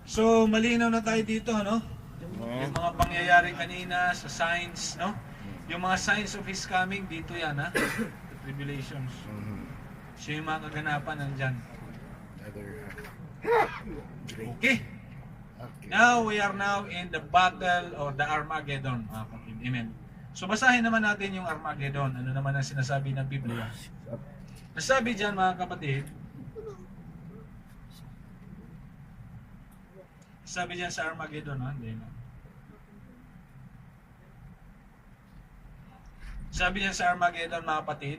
So, malinaw na tayo dito, no? Yung mga pangyayari kanina sa signs, no? Yung mga signs of His coming, dito yan, ha? The tribulations. So, yung mga kaganapan nandyan. Okay. Now, we are now in the battle or the Armageddon. Amen. So, basahin naman natin yung Armageddon. Ano naman ang sinasabi ng Biblia? Nasabi dyan, mga kapatid, sabi dyan sa Armageddon, ha? Hindi na. Sabi niya sa Armageddon, mga kapatid,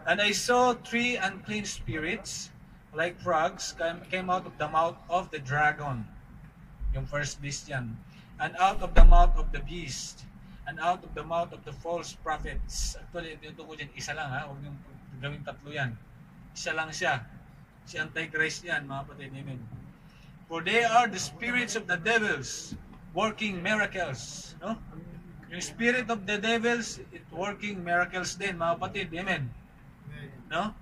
and I saw three unclean spirits, like frogs, came out of the mouth of the dragon. Yung first beast yan. And out of the mouth of the beast, and out of the mouth of the false prophets. Actually, ito ko dyan, isa lang, ha? Huwag niyong gawing tatlo yan. Isa lang siya. Si Antichrist yan, mga kapatid. Amen. For they are the spirits of the devils, working miracles. No? Yung spirit of the devils, it working miracles din, mga kapatid. Amen. No?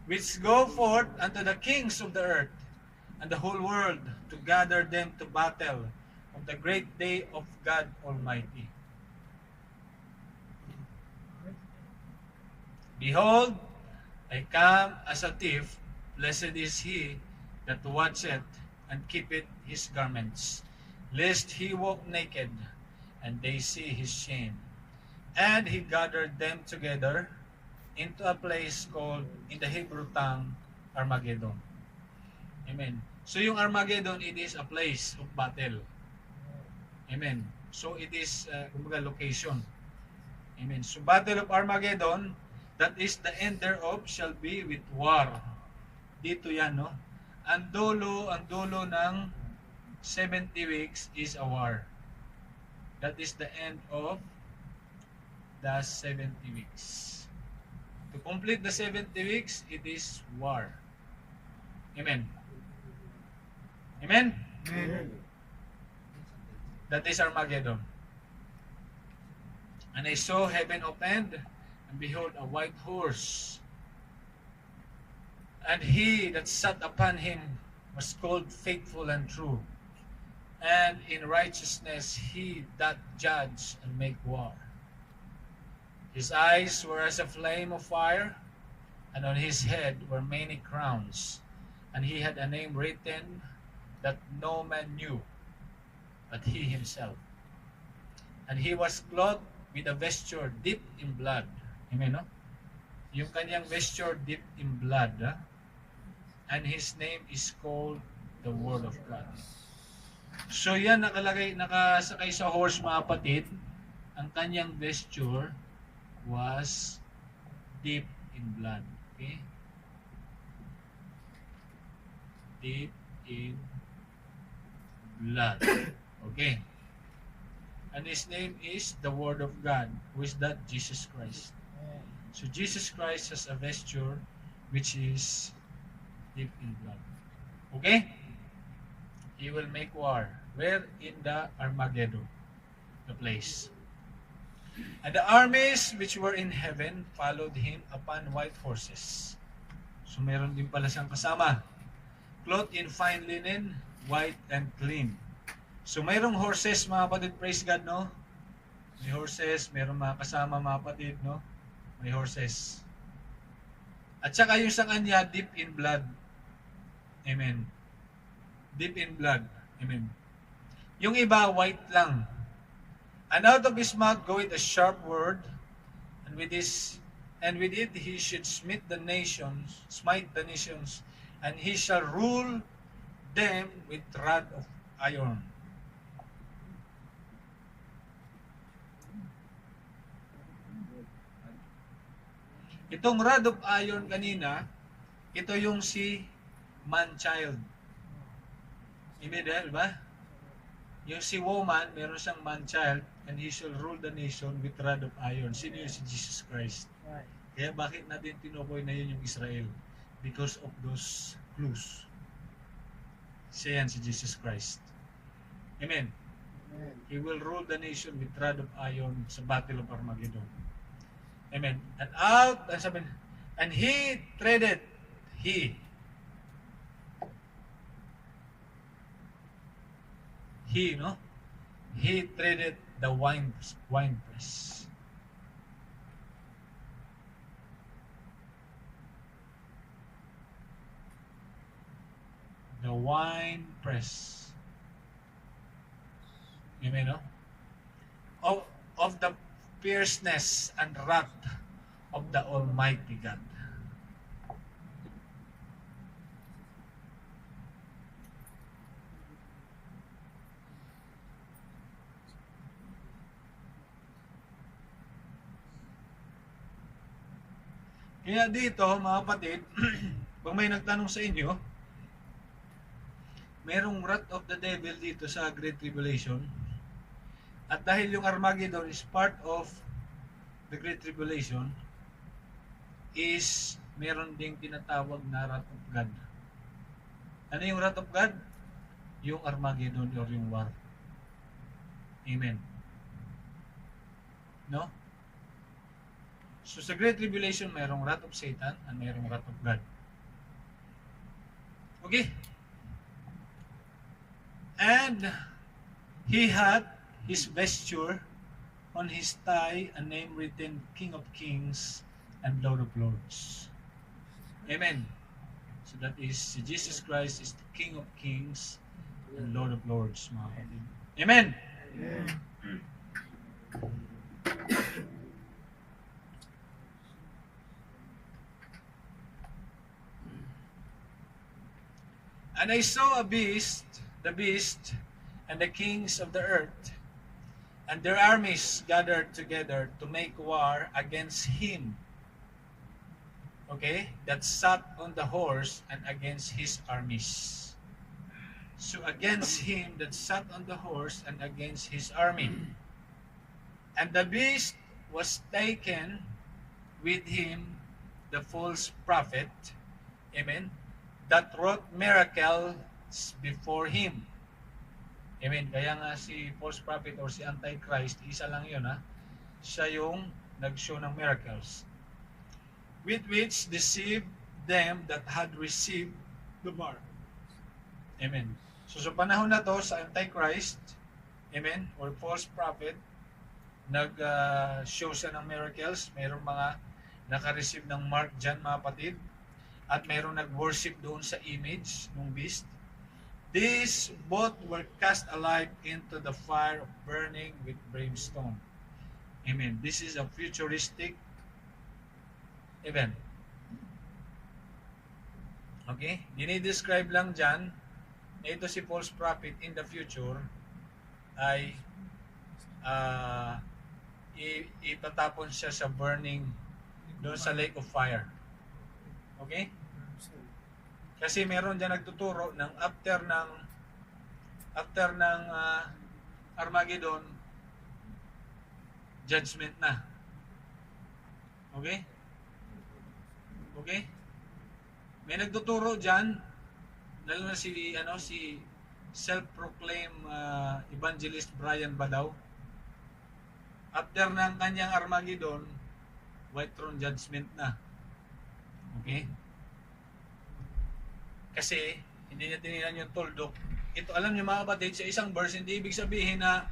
Which go forth unto the kings of the earth and the whole world to gather them to battle of the great day of God Almighty. Behold, I come as a thief. Blessed is he that watcheth and keepeth his garments, lest he walk naked, and they see his shame. And he gathered them together into a place called, in the Hebrew tongue, Armageddon. Amen. So yung Armageddon, it is a place of battle. Amen. So it is, kumbaga, location. Amen. So Battle of Armageddon, that is the end thereof shall be with war. Dito yan, no? Ang dulo ng 70 weeks is a war. That is the end of the 70 weeks. To complete the 70 weeks, it is war. Amen. Amen? Amen. That is Armageddon. And I saw heaven opened, and behold, a white horse. And he that sat upon him was called Faithful and True. And in righteousness he doth judge and make war. His eyes were as a flame of fire, and on his head were many crowns. And he had a name written that no man knew, but he himself. And he was clothed with a vesture dipped in blood. Amen, no? Yung kanyang vesture dipped in blood. And his name is called the Word of God. So yan nakasakay sa horse, mga kapatid. Ang kanyang vesture was deep in blood. Okay? Deep in blood. Okay. And his name is the Word of God, who is that? Jesus Christ. So Jesus Christ has a vesture which is deep in blood. Okay? He will make war. Where? In the Armageddon, the place. And the armies which were in heaven followed him upon white horses. So meron din pala siyang kasama. Clothed in fine linen, white and clean. So mayroong horses, mga kapatid, praise God, no? May horses, mayroong mga kasama, mga kapatid, no? May horses. At saka yung sa kanya, deep in blood. Amen. Deep in blood. Amen. Yung iba, white lang. And out of his mouth goeth a sharp word, and with it he should smite the nations, and he shall rule them with rod of iron. Itong rod of iron kanina, ito yung si man-child. Amen, ba? Yung si woman, meron siyang man-child, and he shall rule the nation with rod of iron. Sino yun? Si Jesus Christ. Kaya bakit natin tinukoy na yun yung Israel? Because of those clues. Siya yan, si Jesus Christ. Amen. He will rule the nation with rod of iron sa Battle of Armageddon. Amen. And he treaded, he. He, no? He treated the wine press. The wine press. Amen, no? Of, of the fierceness and wrath of the Almighty God. Kaya dito, mga kapatid, pag may nagtanong sa inyo, merong wrath of the devil dito sa Great Tribulation. At dahil yung Armageddon is part of the Great Tribulation, is meron ding tinatawag na wrath of God. Ano yung wrath of God? Yung Armageddon or yung war. Amen. No? So sa Great Tribulation, mayroong wrath of Satan and mayroong wrath of God. Okay? And he had his vesture on his thigh a name written, King of Kings and Lord of Lords. Amen. So that is, Jesus Christ is the King of Kings and Lord of Lords, mga kapatid. Amen. Amen. And I saw the beast, and the kings of the earth, and their armies gathered together to make war against him. Okay? That sat on the horse and against his armies. So against him that sat on the horse and against his army. And the beast was taken with him, the false prophet, amen, that wrought miracles before him. Amen. Kaya nga si false prophet or si Antichrist, isa lang yun, ha? Siya yung nag-show ng miracles. With which deceived them that had received the mark. Amen. So sa panahon na to, sa Antichrist, amen, or false prophet, nag-show siya ng miracles. Mayroong mga naka-receive ng mark dyan, mga kapatid. At mayroong nag-worship doon sa image ng beast. These both were cast alive into the fire of burning with brimstone. Amen. This is a futuristic event. Okay? Dinidescribe lang dyan na ito si false prophet in the future ay itatapon siya sa burning doon sa lake of fire. Okay? Kasi meron dyan nagtuturo ng after ng Armageddon, judgment na. Okay? Okay? May nagtuturo dyan, lalo na si self-proclaimed evangelist Brian Badaw. After ng kanyang Armageddon, white throne judgment na. Okay? Kasi hindi niya tinignan yung tuldok. Ito, alam niyo mga kapatid, sa isang verse, hindi ibig sabihin na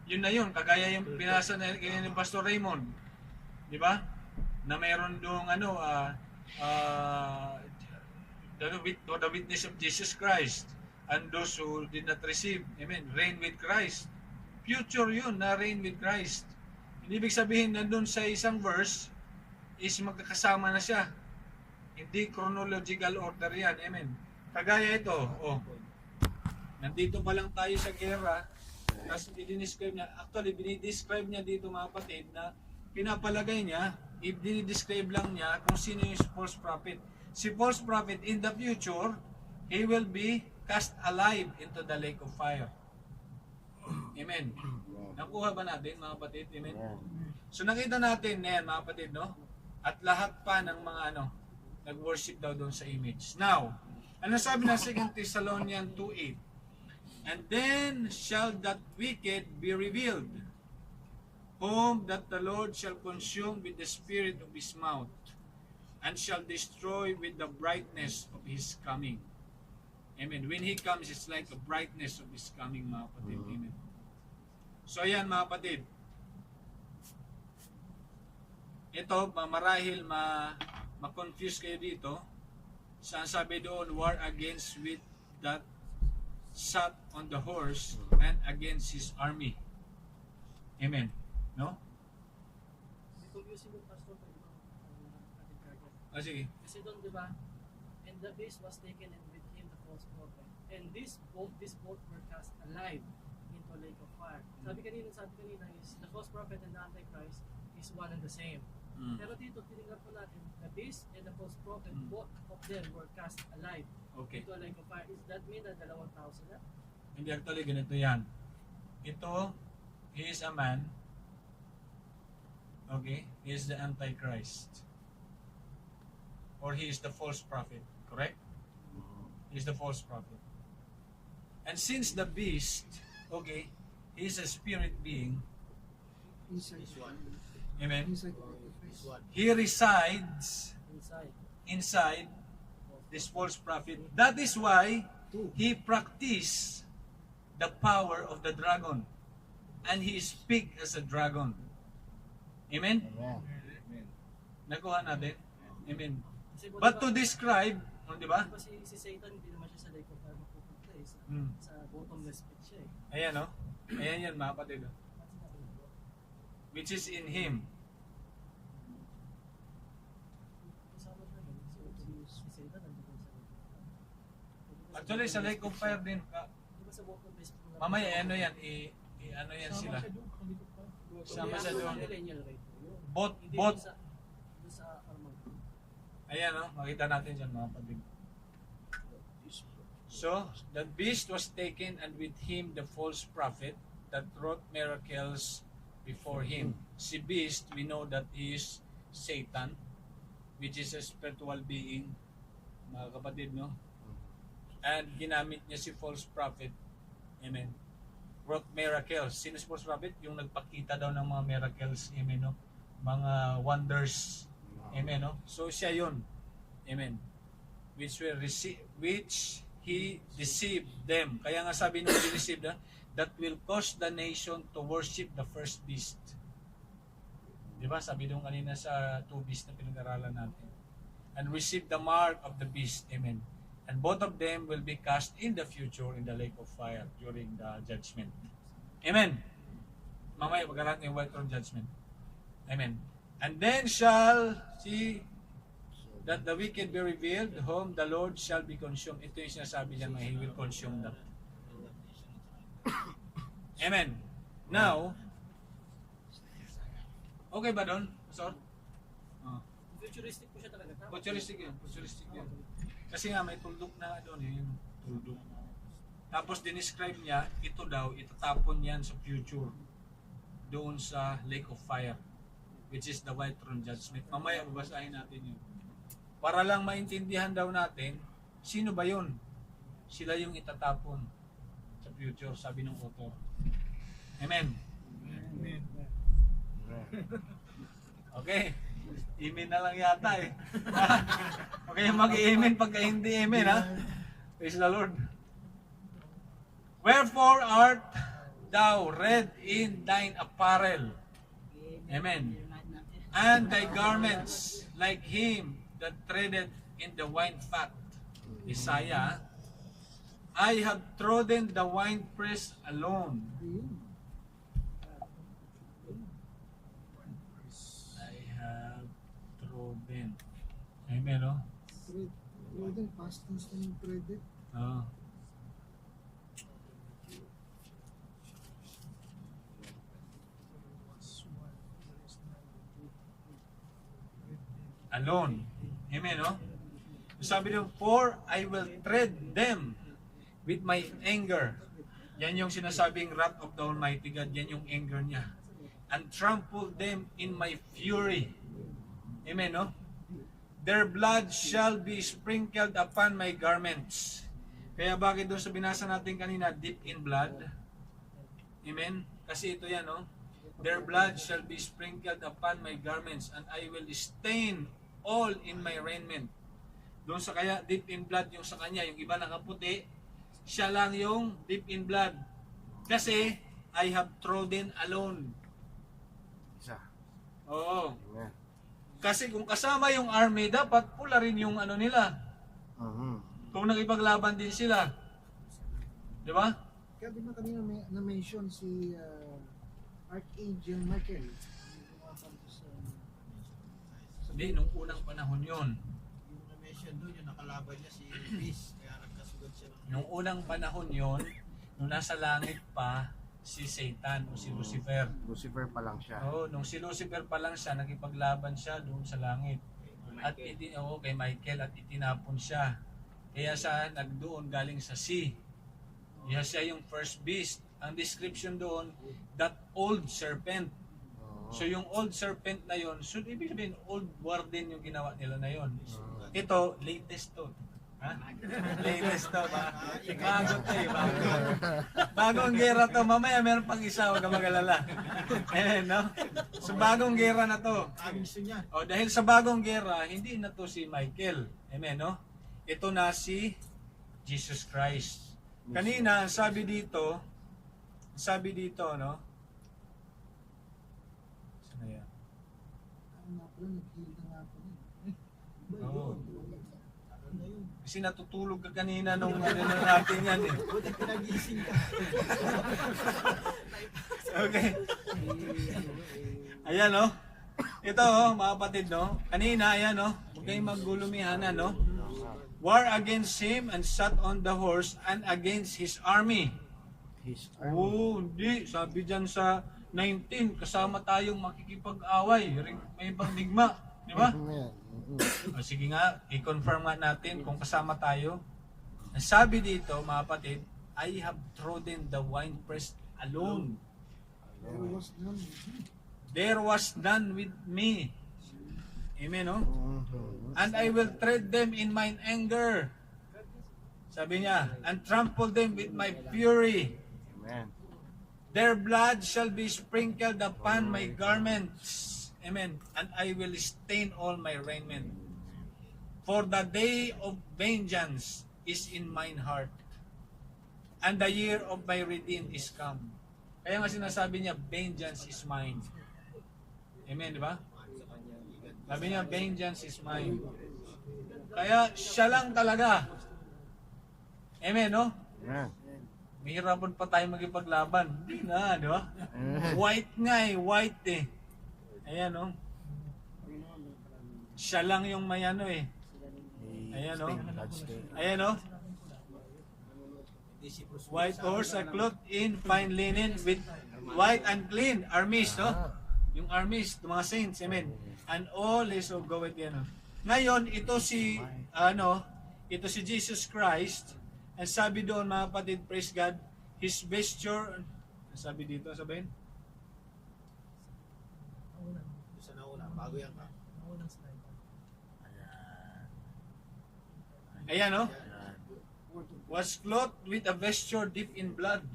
yun na yun. Kagaya yung pinasa na ni Pastor Raymond. Di ba? Na mayroon doong the witness of Jesus Christ and those who did not receive, amen, reign with Christ. Future yun na reign with Christ. Hindi ibig sabihin na doon sa isang verse is magkakasama na siya. Hindi chronological order yan. Amen. Kagaya ito, nandito pa lang tayo sa gera, tapos i-describe niya, actually, binidescribe niya dito mga kapatid na pinapalagay niya, i-describe lang niya kung sino yung false prophet. Si false prophet, in the future, he will be cast alive into the lake of fire. Amen. Nakuha ba natin mga kapatid? Amen. So nakita natin na yan mga kapatid, no? At lahat pa ng mga nag-worship daw doon sa image. Now, ano sabi na 2 Thessalonians 2:8? And then shall that wicked be revealed, whom that the Lord shall consume with the spirit of his mouth, and shall destroy with the brightness of his coming. Amen. When He comes, it's like a brightness of His coming, mga kapatid. Amen. So ayan, mga kapatid. Ito, marahil ma-confuse kayo dito. Saan sabi doon, war against with that sat on the horse and against his army. Amen. No? Confusing yung pastor ko, ating target. Sige. Kasi doon, di ba? And the beast was taken and with him the false prophet. And this both were cast alive into a lake of fire. Sabi kanina is the false prophet and the Antichrist is one and the same. Pero dito, tinignan po natin, the beast and the false prophet, both of them were cast alive into a lake of fire. Does that mean na dalawang tao sila? Hindi, actually, ganito yan. Ito, he is a man. Okay? He is the Antichrist. Or he is the false prophet. Correct? He is the false prophet. And since the beast, okay, he is a spirit being. Amen. He resides inside this false prophet. That is why he practiced the power of the dragon. And he speak as a dragon. Amen? Nakuha natin? Amen. But to describe, di ba? Kasi si Satan, hindi naman siya sa lake of fire mapupunta eh. Sa bottomless pit siya eh. Ayan o. Ayan yan, mga kapatid. Which is in him. Actually, sa lake of fire din. Mamaya, ano yan? Ano yan sila? Sama siya doon. Both. Ayan o, makita natin dyan, mga kapatid. So, the beast was taken and with him the false prophet that wrought miracles before him. Si beast, we know that he is Satan, which is a spiritual being, mga kapatid, no? And ginamit niya si false prophet, amen, wrought miracles. Sino si false prophet? Yung nagpakita daw ng mga miracles, amen, no? Mga wonders, amen, no? So siya yun, amen, which he deceived them. Kaya nga sabi niya, he deceived them, that will cause the nation to worship the first beast. Diba? Sabi doon kanina sa two beasts na pinag-aralan natin. And receive the mark of the beast. Amen. And both of them will be cast in the future in the lake of fire during the judgment. Amen. Mamaya pag-aralan yung white throne judgment. Amen. And then shall see that the wicked be revealed, whom the Lord shall be consumed. Ito yung sinasabi niya, He will consume them. Amen. Now, okay ba doon, Pastor? Futuristic po siya talaga. Futuristic yun. Kasi nga may tuldok na doon, yung tuldok. Tapos dinescribe niya, ito daw, itatapon yan sa future doon sa lake of fire, which is the white throne judgment. Mamaya babasahin natin yun. Para lang maintindihan daw natin, sino ba yun? Sila yung itatapon sa future, sabi ng author. Amen. Amen. Okay. Amen na lang yata eh. Okay, mag-amen pagka hindi amen, ha? Praise the Lord. Wherefore art thou red in thine apparel? Amen. And thy garments like him that treadeth in the wine fat. Isaiah, I have trodden the winepress alone. I have trodden. Amen, no? Trodden, past tense na yung trodden. Oo. Alone. Amen, no? Sabi niyo, for I will tread them with my anger. Yan yung sinasabing wrath of the Almighty God. Yan yung anger niya. And trample them in my fury. Amen, no? Their blood shall be sprinkled upon my garments. Kaya bakit doon sa binasa natin kanina, deep in blood? Amen? Kasi ito yan, no? Their blood shall be sprinkled upon my garments, and I will stain all in my raiment. Doon sa kaya deep in blood yung sa kanya, yung iba nakaputi, siya lang yung deep in blood. Kasi, I have trodden alone. Isa. Oo. Amen. Kasi kung kasama yung army, dapat pula rin yung ano nila. Mhm. Kung nakipaglaban din sila. Di ba? Kaya di ba kanina na-mention si Archangel Michael. Hindi, nung unang panahon yun. Yung na-mention doon, yung nakalaban niya si Peace, kaya nagkasugod siya ng... Nung unang panahon yun, nung nasa langit pa, si Satan o si Lucifer. Lucifer pa lang siya. Oo, nung si Lucifer pa lang siya, nakipaglaban siya doon sa langit. At kay Michael at itinapon siya. Kaya siya nagdoon galing sa sea. Kaya siya yung first beast. Ang description doon, that old serpent. Oo. So yung old serpent na yon, so ibig sabihin old warden yung ginawa nila na yon. Ito, latest to. Ha? Latest to ba? Bago to eh, bago. Bagong gera to. Mamaya meron pang isa, huwag ka mag-alala. Eh, no? So bagong gera na to. Ang gusto niya. O dahil sa bagong gera, hindi na to si Michael. Amen, no? Ito na si Jesus Christ. Kanina, sabi dito, no? Saan na yan? Ang nga pala, nag-heal na nga pala. Oo. Ano na yun? Kasi natutulog ka kanina nung ano na natin yan eh. Buti pinagising ka. Okay. Ayan, no? Ito, mga kapatid, no? Kanina, ayan, no? Huwag kayong maggulumihanan, no? War against him and sat on the horse and against his army. His Oo, hindi. Sabi dyan sa 19, kasama tayong makikipag-away. May ibang digma. Di ba? Amen. O, sige nga, i-confirm nga natin kung kasama tayo. Ang sabi dito, mga kapatid, I have trodden the winepress alone. There was none. There was none with me. Amen, no? Mhm. And I will tread them in mine anger. Sabi niya, and trample them with my fury. Amen. Their blood shall be sprinkled upon my garments. Amen. And I will stain all my raiment. For the day of vengeance is in mine heart. And the year of my redeemed is come. Kaya nga sinasabi niya, vengeance is mine. Amen, di ba? Sabi niya, vengeance is mine. Kaya siya lang talaga. Amen, no? Amen. Mahirapan pa tayo magipaglaban. Hindi na, di ba? White nga eh, white eh. Ayan, no? Siya lang yung may ano eh. Ayan, no? Ayan, no? White horse are clothed in fine linen with white and clean armies, no? Yung armies, yung mga saints, amen. And all is of go with yan. Ngayon, ito si Jesus Christ. And sabi doon, mga kapatid, praise God, his vesture, sabi dito, sabihin? Sa nauna, bago yan ka. Ayan, no? Was clothed with a vesture deep in blood.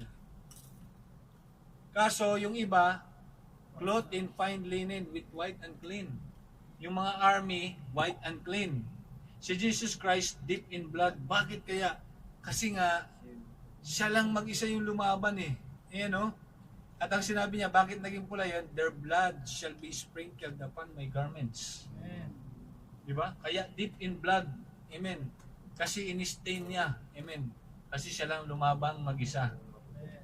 Kaso, yung iba, clothed in fine linen with white and clean. Yung mga army, white and clean. Si Jesus Christ, deep in blood. Bakit kaya? Kasi nga, siya lang mag-isa yung lumaban eh. Ayan, no? At ang sinabi niya, bakit naging pula yan? Their blood shall be sprinkled upon my garments. Amen. Di ba? Kaya deep in blood. Amen. Kasi in-stain niya. Amen. Kasi siya lang lumabang mag-isa.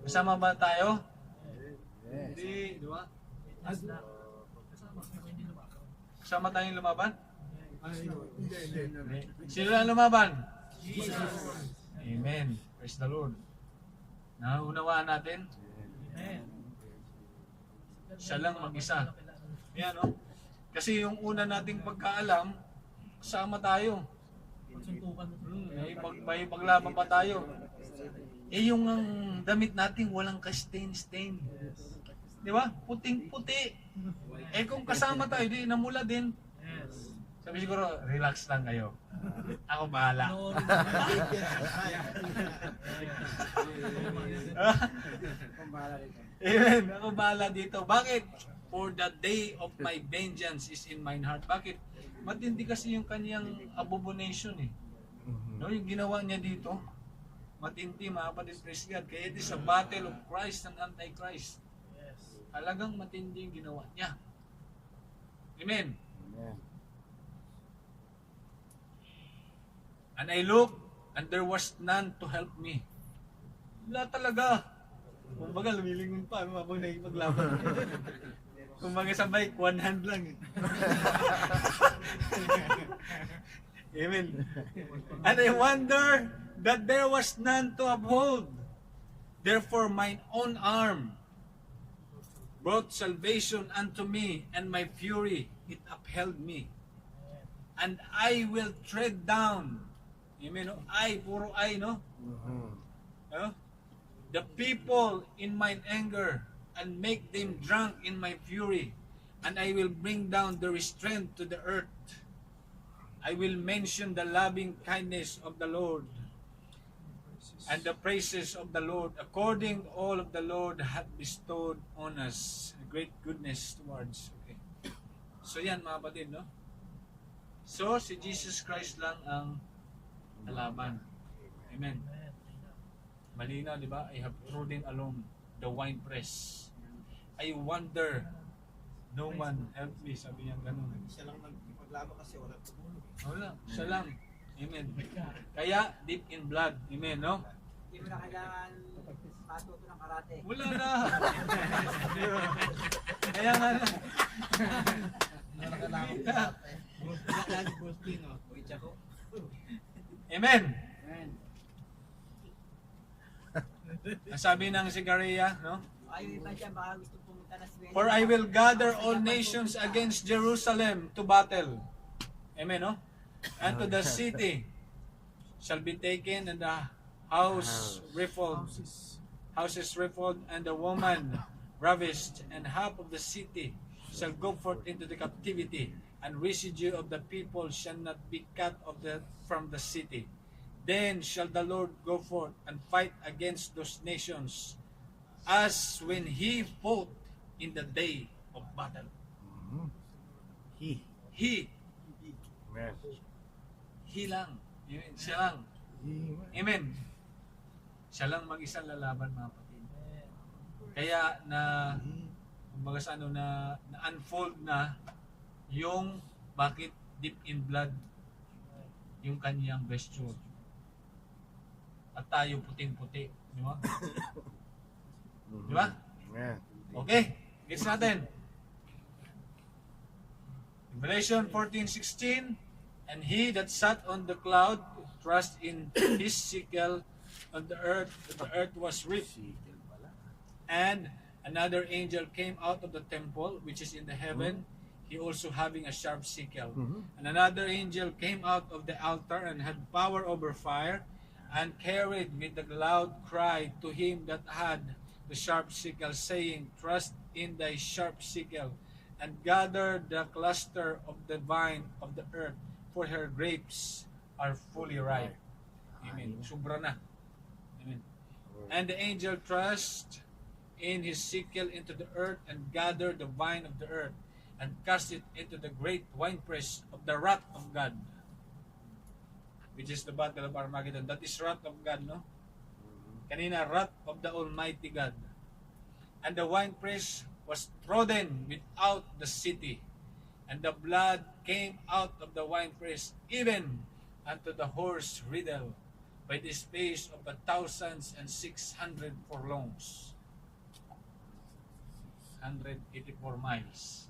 Kasama ba tayo? Hindi. Di ba? Kasama tayong lumaban? Hindi. Sino lang lumaban? Jesus. Amen. Praise the Lord. Naunawaan natin? Amen. Siya lang mag-isa. Yan, no? Kasi yung una nating pagkaalam, kasama tayo. Suntukan mo. May paglaban pa tayo. Eh yung ang damit natin walang ka-stain. Di ba? Puting-puti. Eh kung kasama tayo, di namula din. Yes. Sabi siguro, relax lang kayo. Ako bahala. No, Amen. Ako bahala dito. Bakit? For the day of my vengeance is in mine heart. Bakit? Matindi kasi yung kanyang abomination eh. No, yung ginawa niya dito, matindi mga kapatid, praise God. Kaya it is a battle of Christ and Antichrist. Yes. Talagang matindi yung ginawa niya. Amen. Amen. And I looked, and there was none to help me. Wala talaga. Kumbaga, lumilingon pa habang nakipaglaban. Kumbaga sabay, one hand lang eh. Amen. And I wonder that there was none to uphold. Therefore mine own arm brought salvation unto me, and my fury it upheld me. And I will tread down. Amen. No? I, puro I, no? No? The people in mine anger, and make them drunk in my fury, and I will bring down the restraint to the earth. I will mention the loving kindness of the Lord, and the praises of the Lord, according to all of the Lord hath bestowed on us, great goodness towards. Okay. So yan mga kapatid, no? So, si Jesus Christ lang ang lalaban. Amen. Malina, di ba? I have trodden along the winepress. I wonder, no man help me. Sabi niya ganun. Siya lang nagpaglaban kasi wala tumulong. Wala, siya lang. Amen. Kaya, deep in blood. Amen, no? Hindi mo na kailangan matuto ng karate. Wala na. Kaya nga na. Amen. Ang sabi ng Zechariah, no? Ayaw iba dyan, baka gusto pumunta na Sweden. For I will gather all nations against Jerusalem to battle. Amen, no? And to the city shall be taken, and the house rifled, houses rifled, and the woman ravished, and half of the city shall go forth into the captivity, and residue of the people shall not be cut off from the city. Then shall the Lord go forth and fight against those nations, as when he fought in the day of battle. He. He lang. Amen. Siya lang. Amen. Siya lang mag-isang lalaban, mga kapatid. Kaya kumbaga sa na-unfold na yung bakit deep in blood yung kanyang vesture. At tayo puting-puti. Di ba? Di ba? Amen. Okay. Gets natin. Revelation 14:16, and he that sat on the cloud thrust in his sickle on the earth was ripped. And another angel came out of the temple which is in the heaven, he also having a sharp sickle. And another angel came out of the altar and had power over fire, and carried with a loud cry to him that had the sharp sickle, saying, Thrust in thy sharp sickle, and gather the cluster of the vine of the earth, for her grapes are fully ripe. Amen. Sobra na. Amen. And the angel thrust in his sickle into the earth, and gathered the vine of the earth, and cast it into the great winepress of the wrath of God, which is the battle of Armageddon. That is wrath of God, no? Kanina, wrath of the Almighty God. And the winepress was trodden without the city, and the blood came out of the winepress, even unto the horse riddle, by the space of 1,600 furlongs. 184 miles.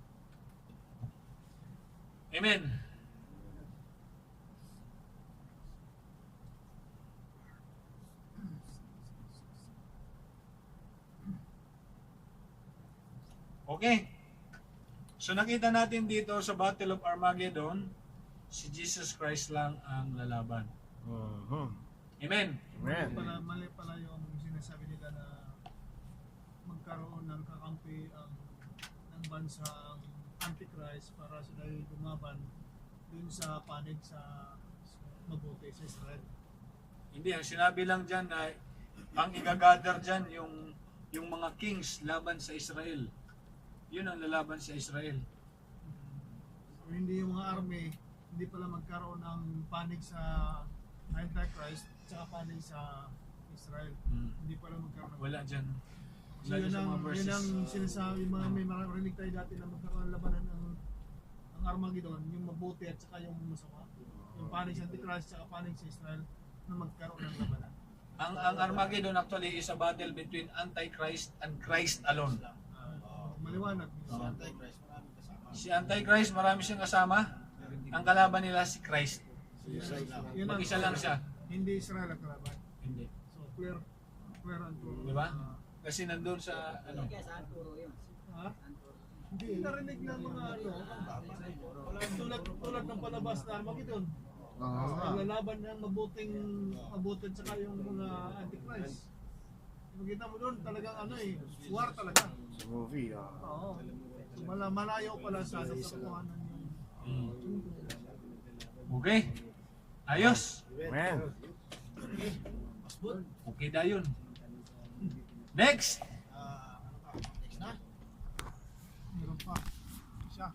Amen. Okay. So nakita natin dito sa Battle of Armageddon, si Jesus Christ lang ang lalaban. Amen. Amen. Mali pala yung sinasabi nila na magkaroon ng kakampi ng bansa ang Antichrist para sila yung lumaban dun sa panig sa mabuti sa Israel. Hindi, ang sinabi lang dyan na ang igagather dyan yung mga kings laban sa Israel. Yun ang lalaban sa Israel. So, hindi yung mga army, hindi pala magkaroon ng panig sa Antichrist tsaka panig sa Israel. Hindi pala magkaroon ng Wala dyan. So, Wala dyan sa mga yun verses. ang sinasabi, may marinig tayo dati na magkaroon ng labanan ng Armageddon, yung mabuti at saka yung masama. Yung panig sa Antichrist at panig sa Israel na magkaroon ng labanan. Ang Armageddon actually is a battle between Antichrist and Christ alone. Maliwanag. Si Antichrist, marami siyang kasama. Ang kalaban nila si Christ. Yun ang- Mag-isa lang siya. Hindi Israel ang kalaban. Hindi. So, clear ang turo. Di ba? Kasi nandun sa ano. Kaya saan turo yun? Ha? Saan turo? Hindi narinig ng mga tulad ng palabas na Armageddon. Ang lalaban ng mabuti tsaka yung mga Antichrist. Makita mo doon talagang war talaga. Sa movie, Oo. Malayo pala sa katotohanan yung Okay. Ayos. man. Okay na yun. Next. meron pa siya.